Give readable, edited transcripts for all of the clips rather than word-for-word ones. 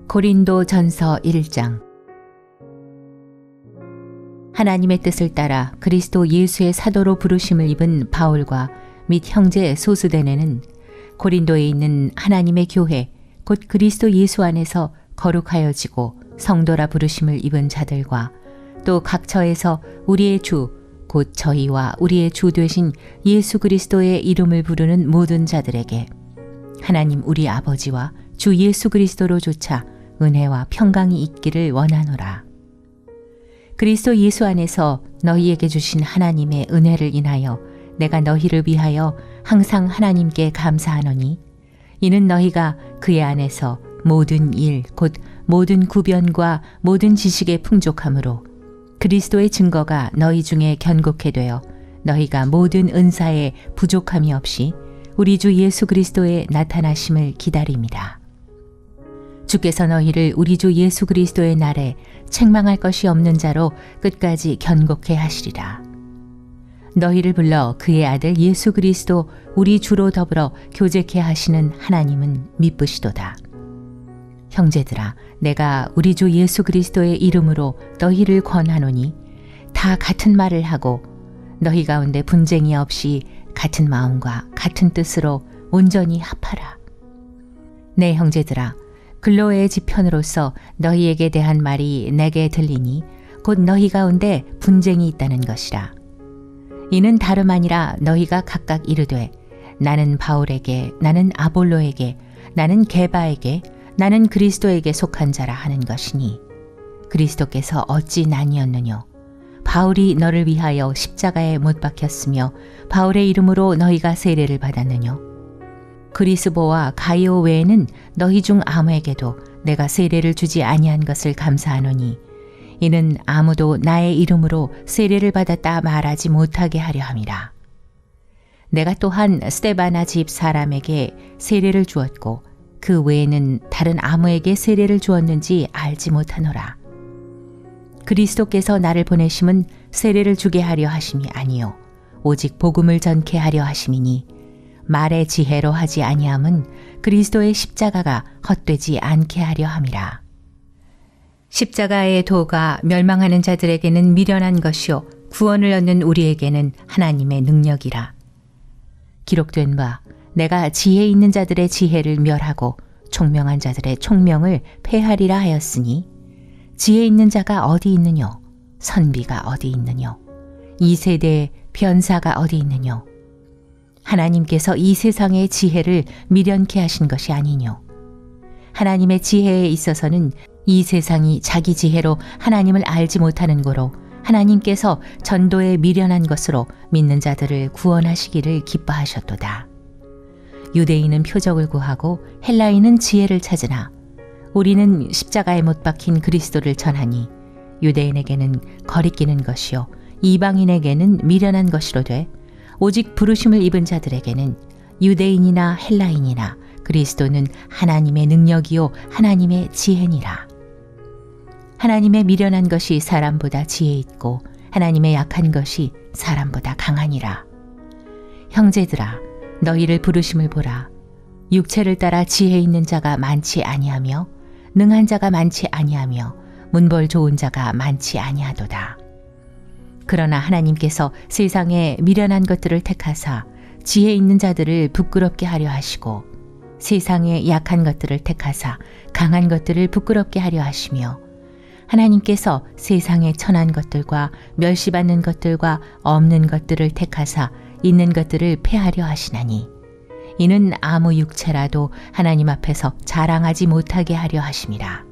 고린도전서 1장. 하나님의 뜻을 따라 그리스도 예수의 사도로 부르심을 입은 바울과 및 형제 소수대네는 고린도에 있는 하나님의 교회 곧 그리스도 예수 안에서 거룩하여지고 성도라 부르심을 입은 자들과 또 각처에서 우리의 주 곧 저희와 우리의 주 되신 예수 그리스도의 이름을 부르는 모든 자들에게 하나님 우리 아버지와 주 예수 그리스도로조차 은혜와 평강이 있기를 원하노라. 그리스도 예수 안에서 너희에게 주신 하나님의 은혜를 인하여 내가 너희를 위하여 항상 하나님께 감사하노니 이는 너희가 그의 안에서 모든 일 곧 모든 구변과 모든 지식의 풍족함으로 그리스도의 증거가 너희 중에 견고케 되어 너희가 모든 은사에 부족함이 없이 우리 주 예수 그리스도의 나타나심을 기다립니다. 주께서 너희를 우리 주 예수 그리스도의 날에 책망할 것이 없는 자로 끝까지 견고케 하시리라. 너희를 불러 그의 아들 예수 그리스도 우리 주로 더불어 교제케 하시는 하나님은 미쁘시도다. 형제들아, 내가 우리 주 예수 그리스도의 이름으로 너희를 권하노니 다 같은 말을 하고 너희 가운데 분쟁이 없이 같은 마음과 같은 뜻으로 온전히 합하라. 내 형제들아, 글로의 지편으로서 너희에게 대한 말이 내게 들리니 곧 너희 가운데 분쟁이 있다는 것이라. 이는 다름 아니라 너희가 각각 이르되 나는 바울에게, 나는 아볼로에게, 나는 게바에게, 나는 그리스도에게 속한 자라 하는 것이니 그리스도께서 어찌 나뉘었느뇨? 바울이 너를 위하여 십자가에 못 박혔으며 바울의 이름으로 너희가 세례를 받았느뇨? 그리스보와 가이오 외에는 너희 중 아무에게도 내가 세례를 주지 아니한 것을 감사하노니 이는 아무도 나의 이름으로 세례를 받았다 말하지 못하게 하려 함이라. 내가 또한 스데바나 집 사람에게 세례를 주었고 그 외에는 다른 아무에게 세례를 주었는지 알지 못하노라. 그리스도께서 나를 보내심은 세례를 주게 하려 하심이 아니요 오직 복음을 전케 하려 하심이니 말의 지혜로 하지 아니함은 그리스도의 십자가가 헛되지 않게 하려 함이라. 십자가의 도가 멸망하는 자들에게는 미련한 것이요 구원을 얻는 우리에게는 하나님의 능력이라. 기록된 바 내가 지혜 있는 자들의 지혜를 멸하고 총명한 자들의 총명을 폐하리라 하였으니 지혜 있는 자가 어디 있느뇨? 선비가 어디 있느뇨? 이 세대의 변사가 어디 있느뇨? 하나님께서 이 세상의 지혜를 미련케 하신 것이 아니뇨? 하나님의 지혜에 있어서는 이 세상이 자기 지혜로 하나님을 알지 못하는 고로 하나님께서 전도에 미련한 것으로 믿는 자들을 구원하시기를 기뻐하셨도다. 유대인은 표적을 구하고 헬라인은 지혜를 찾으나 우리는 십자가에 못 박힌 그리스도를 전하니 유대인에게는 거리끼는 것이요 이방인에게는 미련한 것이로되 오직 부르심을 입은 자들에게는 유대인이나 헬라인이나 그리스도는 하나님의 능력이요 하나님의 지혜니라. 하나님의 미련한 것이 사람보다 지혜 있고 하나님의 약한 것이 사람보다 강하니라. 형제들아, 너희를 부르심을 보라. 육체를 따라 지혜 있는 자가 많지 아니하며 능한 자가 많지 아니하며 문벌 좋은 자가 많지 아니하도다. 그러나 하나님께서 세상에 미련한 것들을 택하사 지혜 있는 자들을 부끄럽게 하려 하시고 세상에 약한 것들을 택하사 강한 것들을 부끄럽게 하려 하시며 하나님께서 세상에 천한 것들과 멸시받는 것들과 없는 것들을 택하사 있는 것들을 폐하려 하시나니 이는 아무 육체라도 하나님 앞에서 자랑하지 못하게 하려 하심이라.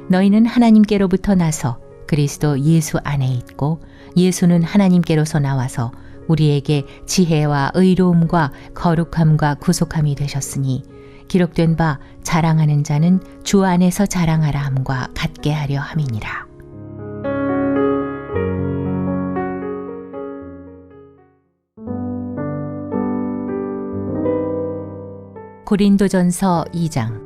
너희는 하나님께로부터 나서 그리스도 예수 안에 있고 예수는 하나님께로서 나와서 우리에게 지혜와 의로움과 거룩함과 구속함이 되셨으니 기록된 바 자랑하는 자는 주 안에서 자랑하라 함과 같게 하려 함이니라. 고린도전서 2장.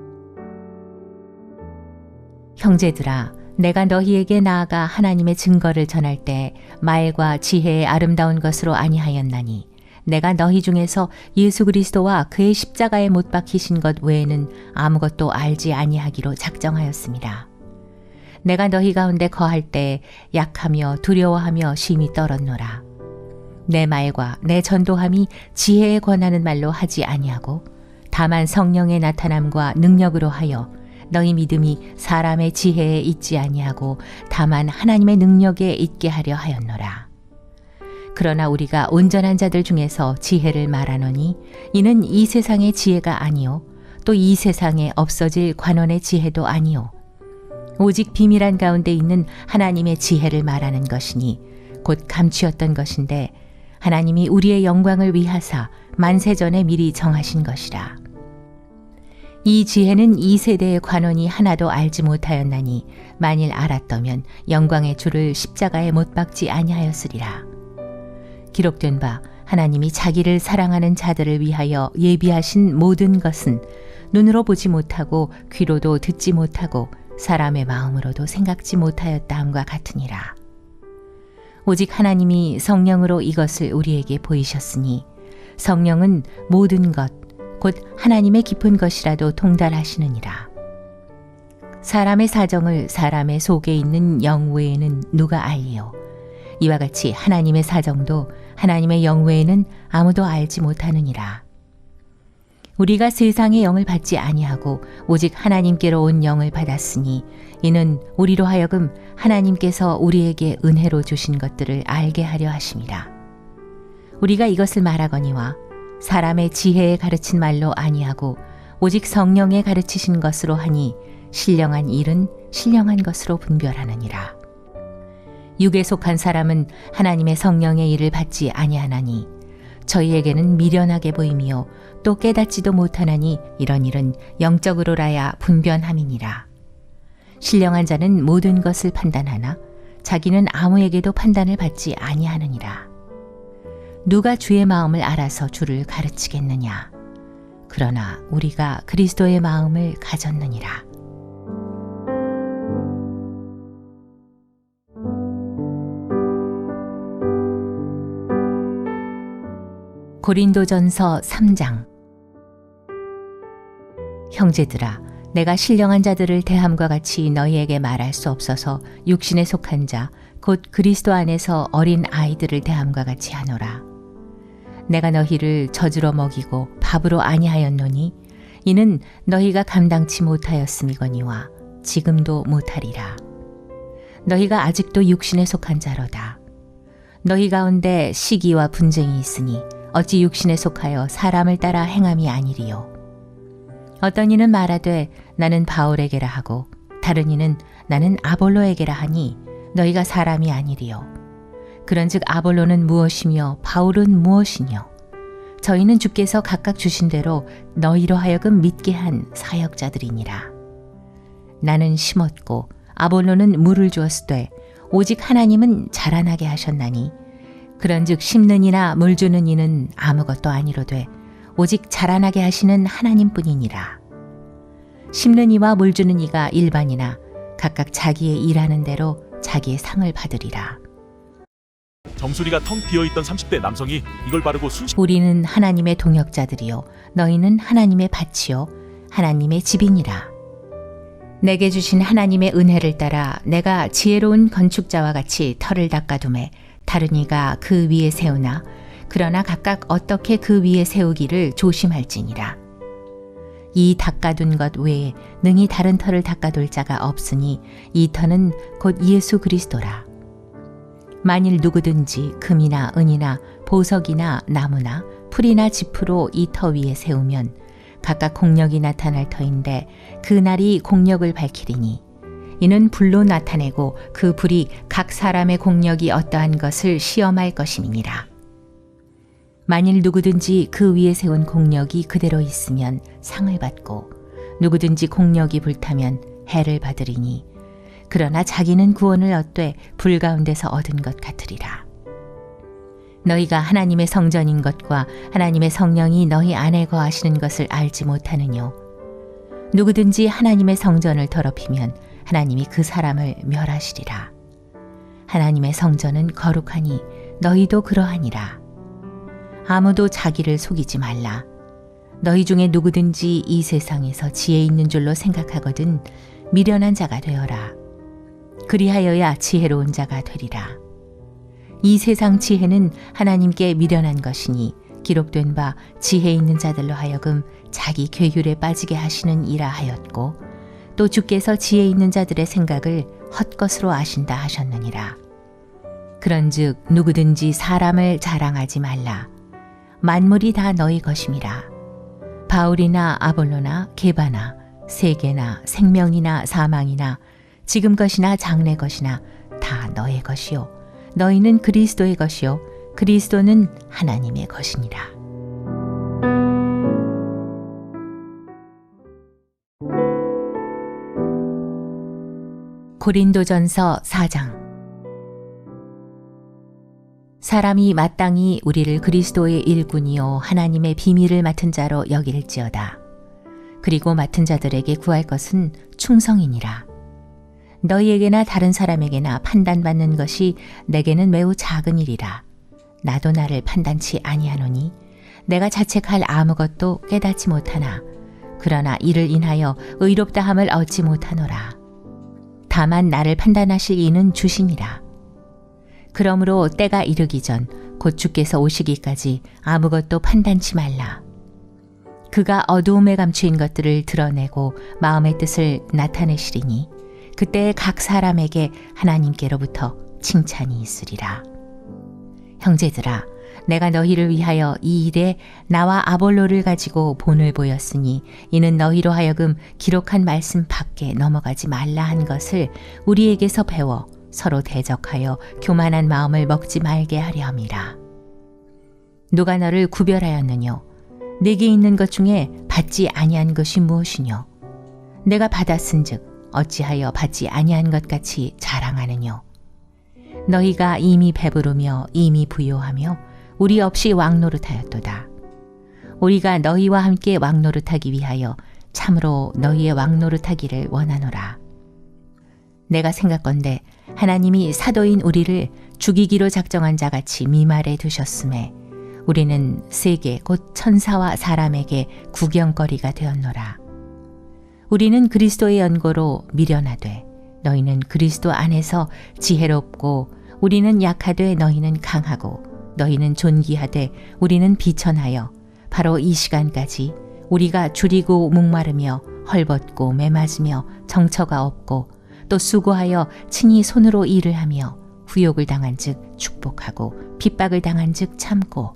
형제들아, 내가 너희에게 나아가 하나님의 증거를 전할 때 말과 지혜의 아름다운 것으로 아니하였나니 내가 너희 중에서 예수 그리스도와 그의 십자가에 못 박히신 것 외에는 아무것도 알지 아니하기로 작정하였습니다. 내가 너희 가운데 거할 때 약하며 두려워하며 심히 떨었노라. 내 말과 내 전도함이 지혜에 권하는 말로 하지 아니하고 다만 성령의 나타남과 능력으로 하여 너희 믿음이 사람의 지혜에 있지 아니하고 다만 하나님의 능력에 있게 하려 하였노라. 그러나 우리가 온전한 자들 중에서 지혜를 말하노니 이는 이 세상의 지혜가 아니요 또 이 세상에 없어질 관원의 지혜도 아니요 오직 비밀한 가운데 있는 하나님의 지혜를 말하는 것이니 곧 감추었던 것인데 하나님이 우리의 영광을 위하사 만세전에 미리 정하신 것이라. 이 지혜는 이 세대의 관원이 하나도 알지 못하였나니 만일 알았더면 영광의 주를 십자가에 못 박지 아니하였으리라. 기록된 바 하나님이 자기를 사랑하는 자들을 위하여 예비하신 모든 것은 눈으로 보지 못하고 귀로도 듣지 못하고 사람의 마음으로도 생각지 못하였다 함과 같으니라. 오직 하나님이 성령으로 이것을 우리에게 보이셨으니 성령은 모든 것 곧 하나님의 깊은 것이라도 통달하시느니라. 사람의 사정을 사람의 속에 있는 영 외에는 누가 알리요? 이와 같이 하나님의 사정도 하나님의 영 외에는 아무도 알지 못하느니라. 우리가 세상의 영을 받지 아니하고 오직 하나님께로 온 영을 받았으니 이는 우리로 하여금 하나님께서 우리에게 은혜로 주신 것들을 알게 하려 하심이라. 우리가 이것을 말하거니와 사람의 지혜에 가르친 말로 아니하고 오직 성령에 가르치신 것으로 하니 신령한 일은 신령한 것으로 분별하느니라. 육에 속한 사람은 하나님의 성령의 일을 받지 아니하나니 저희에게는 미련하게 보이며 또 깨닫지도 못하나니 이런 일은 영적으로라야 분변함이니라. 신령한 자는 모든 것을 판단하나 자기는 아무에게도 판단을 받지 아니하느니라. 누가 주의 마음을 알아서 주를 가르치겠느냐? 그러나 우리가 그리스도의 마음을 가졌느니라. 고린도전서 3장. 형제들아, 내가 신령한 자들을 대함과 같이 너희에게 말할 수 없어서 육신에 속한 자, 곧 그리스도 안에서 어린 아이들을 대함과 같이 하노라. 내가 너희를 젖으로 먹이고 밥으로 아니하였노니 이는 너희가 감당치 못하였음이거니와 지금도 못하리라. 너희가 아직도 육신에 속한 자로다. 너희 가운데 시기와 분쟁이 있으니 어찌 육신에 속하여 사람을 따라 행함이 아니리요. 어떤 이는 말하되 나는 바울에게라 하고 다른 이는 나는 아볼로에게라 하니 너희가 사람이 아니리요. 그런즉 아볼로는 무엇이며 바울은 무엇이뇨? 저희는 주께서 각각 주신 대로 너희로 하여금 믿게 한 사역자들이니라. 나는 심었고 아볼로는 물을 주었으되 오직 하나님은 자라나게 하셨나니 그런즉 심는 이나 물 주는 이는 아무것도 아니로되 오직 자라나게 하시는 하나님뿐이니라. 심는 이와 물 주는 이가 일반이나 각각 자기의 일하는 대로 자기의 상을 받으리라. 정수리가 텅 비어있던 30대 남성이 이걸 바르고 우리는 하나님의 동역자들이요 너희는 하나님의 밭이요 하나님의 집이니라. 내게 주신 하나님의 은혜를 따라 내가 지혜로운 건축자와 같이 터를 닦아두매 다른 이가 그 위에 세우나 그러나 각각 어떻게 그 위에 세우기를 조심할지니라. 이 닦아둔 것 외에 능히 다른 터를 닦아둘 자가 없으니 이 터는 곧 예수 그리스도라. 만일 누구든지 금이나 은이나 보석이나 나무나 풀이나 짚으로 이 터 위에 세우면 각각 공력이 나타날 터인데 그 날이 공력을 밝히리니 이는 불로 나타내고 그 불이 각 사람의 공력이 어떠한 것을 시험할 것임이니라. 만일 누구든지 그 위에 세운 공력이 그대로 있으면 상을 받고 누구든지 공력이 불타면 해를 받으리니 그러나 자기는 구원을 얻되 불 가운데서 얻은 것 같으리라. 너희가 하나님의 성전인 것과 하나님의 성령이 너희 안에 거하시는 것을 알지 못하느뇨. 누구든지 하나님의 성전을 더럽히면 하나님이 그 사람을 멸하시리라. 하나님의 성전은 거룩하니 너희도 그러하니라. 아무도 자기를 속이지 말라. 너희 중에 누구든지 이 세상에서 지혜 있는 줄로 생각하거든 미련한 자가 되어라. 그리하여야 지혜로운 자가 되리라. 이 세상 지혜는 하나님께 미련한 것이니 기록된 바 지혜 있는 자들로 하여금 자기 괴율에 빠지게 하시는 이라 하였고 또 주께서 지혜 있는 자들의 생각을 헛것으로 아신다 하셨느니라. 그런즉 누구든지 사람을 자랑하지 말라. 만물이 다 너희 것임이라. 바울이나 아볼로나 게바나 세계나 생명이나 사망이나 지금 것이나 장래 것이나 다 너의 것이요 너희는 그리스도의 것이요 그리스도는 하나님의 것이니라. 고린도전서 4장. 사람이 마땅히 우리를 그리스도의 일꾼이요 하나님의 비밀을 맡은 자로 여길지어다. 그리고 맡은 자들에게 구할 것은 충성이니라. 너희에게나 다른 사람에게나 판단받는 것이 내게는 매우 작은 일이라. 나도 나를 판단치 아니하노니 내가 자책할 아무것도 깨닫지 못하나 그러나 이를 인하여 의롭다함을 얻지 못하노라. 다만 나를 판단하실 이는 주시니라. 그러므로 때가 이르기 전 곧 주께서 오시기까지 아무것도 판단치 말라. 그가 어두움에 감추인 것들을 드러내고 마음의 뜻을 나타내시리니 그때 각 사람에게 하나님께로부터 칭찬이 있으리라. 형제들아, 내가 너희를 위하여 이 일에 나와 아볼로를 가지고 본을 보였으니 이는 너희로 하여금 기록한 말씀 밖에 넘어가지 말라 한 것을 우리에게서 배워 서로 대적하여 교만한 마음을 먹지 말게 하려 함이라. 누가 너를 구별하였느뇨? 내게 있는 것 중에 받지 아니한 것이 무엇이뇨? 내가 받았은즉 어찌하여 받지 아니한 것 같이 자랑하느뇨? 너희가 이미 배부르며 이미 부요하며 우리 없이 왕노릇하였도다. 우리가 너희와 함께 왕노릇하기 위하여 참으로 너희의 왕노릇하기를 원하노라. 내가 생각건대 하나님이 사도인 우리를 죽이기로 작정한 자같이 미말에 두셨음에 우리는 세계 곧 천사와 사람에게 구경거리가 되었노라. 우리는 그리스도의 연고로 미련하되 너희는 그리스도 안에서 지혜롭고 우리는 약하되 너희는 강하고 너희는 존귀하되 우리는 비천하여 바로 이 시간까지 우리가 줄이고 목마르며 헐벗고 매맞으며 정처가 없고 또 수고하여 친히 손으로 일을 하며 후욕을 당한 즉 축복하고 핍박을 당한 즉 참고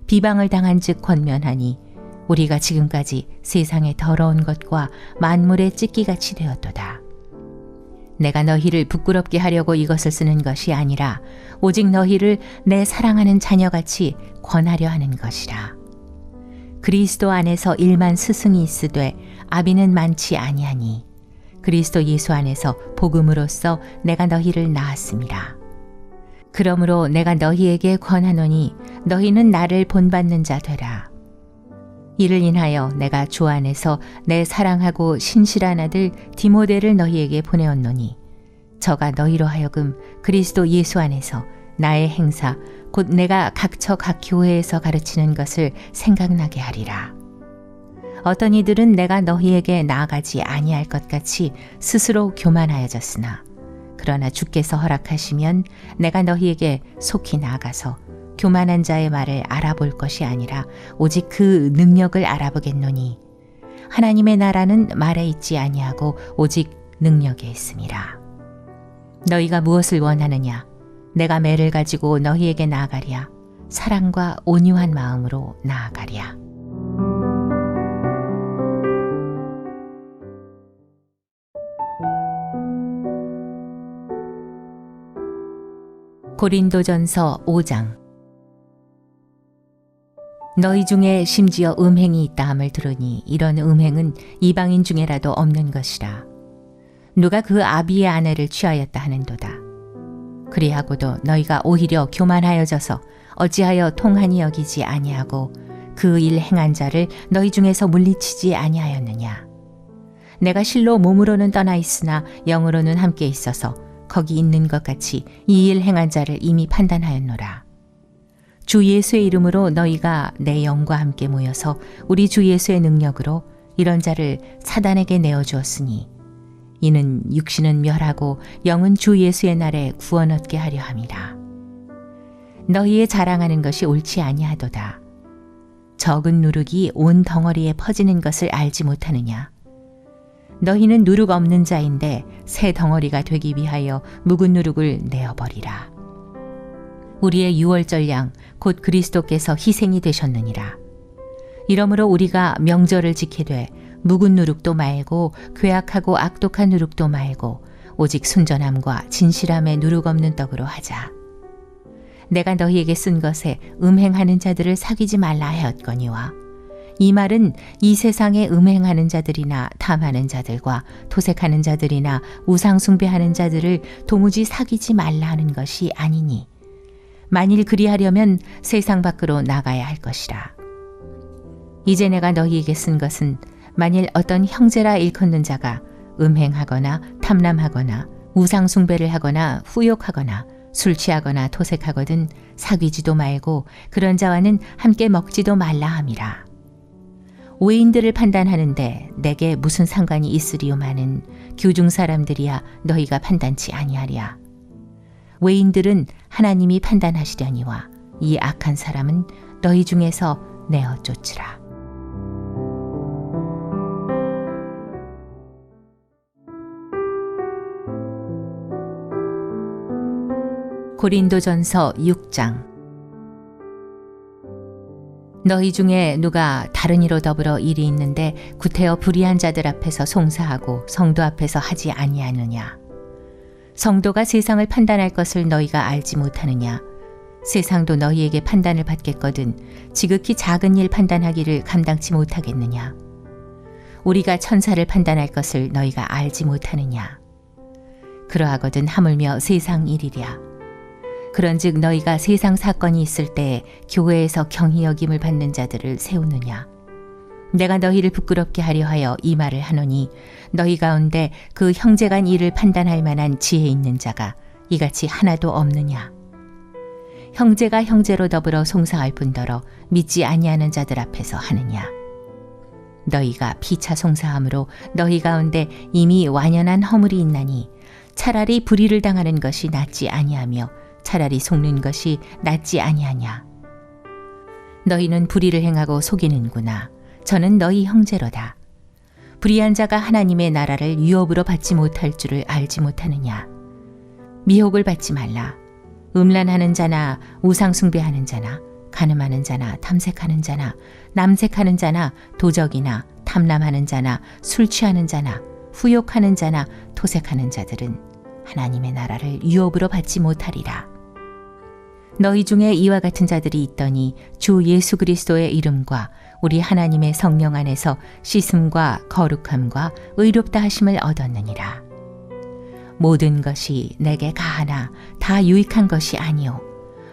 비방을 당한 즉 권면하니 우리가 지금까지 세상의 더러운 것과 만물의 찢기같이 되었도다. 내가 너희를 부끄럽게 하려고 이것을 쓰는 것이 아니라 오직 너희를 내 사랑하는 자녀같이 권하려 하는 것이라. 그리스도 안에서 일만 스승이 있으되 아비는 많지 아니하니 그리스도 예수 안에서 복음으로써 내가 너희를 낳았습니다. 그러므로 내가 너희에게 권하노니 너희는 나를 본받는 자 되라. 이를 인하여 내가 주 안에서 내 사랑하고 신실한 아들 디모데를 너희에게 보내었노니 저가 너희로 하여금 그리스도 예수 안에서 나의 행사 곧 내가 각처 각 교회에서 가르치는 것을 생각나게 하리라. 어떤 이들은 내가 너희에게 나아가지 아니할 것 같이 스스로 교만하여졌으나 그러나 주께서 허락하시면 내가 너희에게 속히 나아가서 교만한 자의 말을 알아볼 것이 아니라 오직 그 능력을 알아보겠노니 하나님의 나라는 말에 있지 아니하고 오직 능력에 있음이라. 너희가 무엇을 원하느냐? 내가 매를 가지고 너희에게 나아가랴. 사랑과 온유한 마음으로 나아가랴. 고린도전서 5장. 너희 중에 심지어 음행이 있다 함을 들으니 이런 음행은 이방인 중에라도 없는 것이라. 누가 그 아비의 아내를 취하였다 하는도다. 그리하고도 너희가 오히려 교만하여져서 어찌하여 통한이 여기지 아니하고 그 일 행한 자를 너희 중에서 물리치지 아니하였느냐. 내가 실로 몸으로는 떠나 있으나 영으로는 함께 있어서 거기 있는 것 같이 이 일 행한 자를 이미 판단하였노라. 주 예수의 이름으로 너희가 내 영과 함께 모여서 우리 주 예수의 능력으로 이런 자를 사단에게 내어주었으니 이는 육신은 멸하고 영은 주 예수의 날에 구원 얻게 하려 함이라. 너희의 자랑하는 것이 옳지 아니하도다. 적은 누룩이 온 덩어리에 퍼지는 것을 알지 못하느냐. 너희는 누룩 없는 자인데 새 덩어리가 되기 위하여 묵은 누룩을 내어버리라. 우리의 유월절 양 곧 그리스도께서 희생이 되셨느니라. 이러므로 우리가 명절을 지키되 묵은 누룩도 말고 괴악하고 악독한 누룩도 말고 오직 순전함과 진실함의 누룩 없는 떡으로 하자. 내가 너희에게 쓴 것에 음행하는 자들을 사귀지 말라 하였거니와 이 말은 이 세상에 음행하는 자들이나 탐하는 자들과 토색하는 자들이나 우상숭배하는 자들을 도무지 사귀지 말라 하는 것이 아니니 만일 그리하려면 세상 밖으로 나가야 할 것이라. 이제 내가 너희에게 쓴 것은 만일 어떤 형제라 일컫는 자가 음행하거나 탐람하거나 우상숭배를 하거나 후욕하거나 술 취하거나 토색하거든 사귀지도 말고 그런 자와는 함께 먹지도 말라 함이라. 외인들을 판단하는데 내게 무슨 상관이 있으리요마는 교중 사람들이야 너희가 판단치 아니하랴. 외인들은 하나님이 판단하시려니와 이 악한 사람은 너희 중에서 내어 쫓으라. 고린도전서 6장. 너희 중에 누가 다른 이로 더불어 일이 있는데 구태여 불의한 자들 앞에서 송사하고 성도 앞에서 하지 아니하느냐. 성도가 세상을 판단할 것을 너희가 알지 못하느냐. 세상도 너희에게 판단을 받겠거든 지극히 작은 일 판단하기를 감당치 못하겠느냐. 우리가 천사를 판단할 것을 너희가 알지 못하느냐. 그러하거든 하물며 세상 일이랴. 그런즉 너희가 세상 사건이 있을 때에 교회에서 경히 여김을 받는 자들을 세우느냐. 내가 너희를 부끄럽게 하려 하여 이 말을 하노니 너희 가운데 그 형제간 일을 판단할 만한 지혜 있는 자가 이같이 하나도 없느냐. 형제가 형제로 더불어 송사할 뿐더러 믿지 아니하는 자들 앞에서 하느냐. 너희가 피차 송사함으로 너희 가운데 이미 완연한 허물이 있나니 차라리 불의를 당하는 것이 낫지 아니하며 차라리 속는 것이 낫지 아니하냐. 너희는 불의를 행하고 속이는구나. 저는 너희 형제로다. 불의한 자가 하나님의 나라를 유업으로 받지 못할 줄을 알지 못하느냐. 미혹을 받지 말라. 음란하는 자나 우상숭배하는 자나 간음하는 자나 탐색하는 자나 남색하는 자나 도적이나 탐람하는 자나 술 취하는 자나 후욕하는 자나 토색하는 자들은 하나님의 나라를 유업으로 받지 못하리라. 너희 중에 이와 같은 자들이 있더니 주 예수 그리스도의 이름과 우리 하나님의 성령 안에서 씻음과 거룩함과 의롭다 하심을 얻었느니라. 모든 것이 내게 가하나 다 유익한 것이 아니요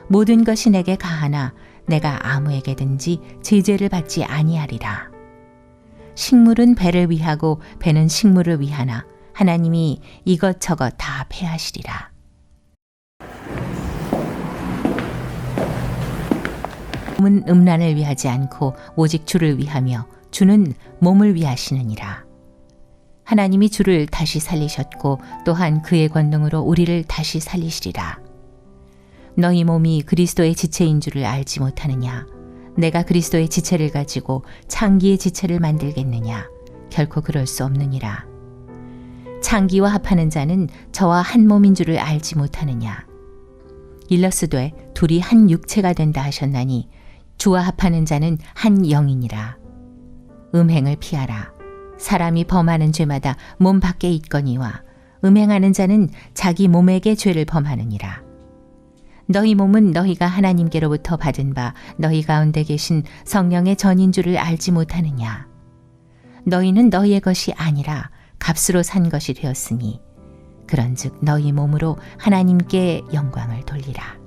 모든 것이 내게 가하나 내가 아무에게든지 제재를 받지 아니하리라. 식물은 배를 위하고 배는 식물을 위하나 하나님이 이것저것 다 패하시리라. 몸은 음란을 위하지 않고 오직 주를 위하며 주는 몸을 위하시느니라. 하나님이 주를 다시 살리셨고 또한 그의 권능으로 우리를 다시 살리시리라. 너희 몸이 그리스도의 지체인 줄을 알지 못하느냐. 내가 그리스도의 지체를 가지고 창기의 지체를 만들겠느냐. 결코 그럴 수 없느니라. 창기와 합하는 자는 저와 한 몸인 줄을 알지 못하느냐. 일러스되 둘이 한 육체가 된다 하셨나니 주와 합하는 자는 한 영이니라. 음행을 피하라. 사람이 범하는 죄마다 몸 밖에 있거니와 음행하는 자는 자기 몸에게 죄를 범하느니라. 너희 몸은 너희가 하나님께로부터 받은 바 너희 가운데 계신 성령의 전인 줄을 알지 못하느냐. 너희는 너희의 것이 아니라 값으로 산 것이 되었으니 그런즉 너희 몸으로 하나님께 영광을 돌리라.